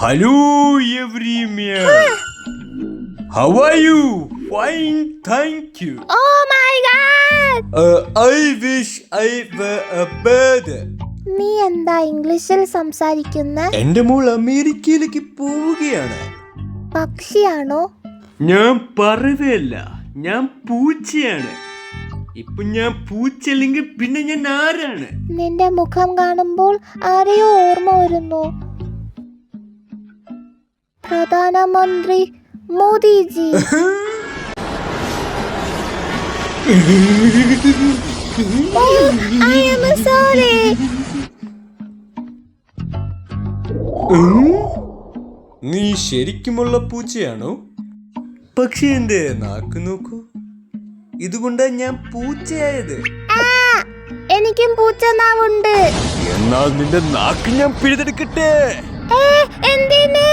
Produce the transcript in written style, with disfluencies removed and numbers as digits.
Hello everyone. How are you? Fine, thank you. Oh my god! I wish I were a bird. നീ എന്താ ഇംഗ്ലീഷിൽ സംസാരിക്കുന്ന? എന്റെ മോൾ അമേരിക്കയിലേക്ക് പോവുകയാണ്. പക്ഷിയാണോ? ഞാൻ പറവയല്ല, ഞാൻ പൂച്ചയാണ്. ഇപ്പൊ ഞാൻ പൂച്ചല്ലെങ്കിൽ പിന്നെ ഞാൻ ആരാണ്? നിന്റെ മുഖം കാണുമ്പോൾ ആരെയോ ഓർമ്മ വരുന്നു. പ്രധാനമന്ത്രി മോദിജി. I am sorry. നീ ശരിക്കുമുള്ള പൂച്ചയാണോ? പക്ഷെ എന്റെ നാക്ക് നോക്കൂ, ഇതുകൊണ്ടാ ഞാൻ പൂച്ചയായത്. എനിക്കും പൂച്ചനാവുണ്ട്. എന്നാൽ നിന്റെ നാക്ക് ഞാൻ പിഴുതെടുക്കട്ടെ. എന്തിന്?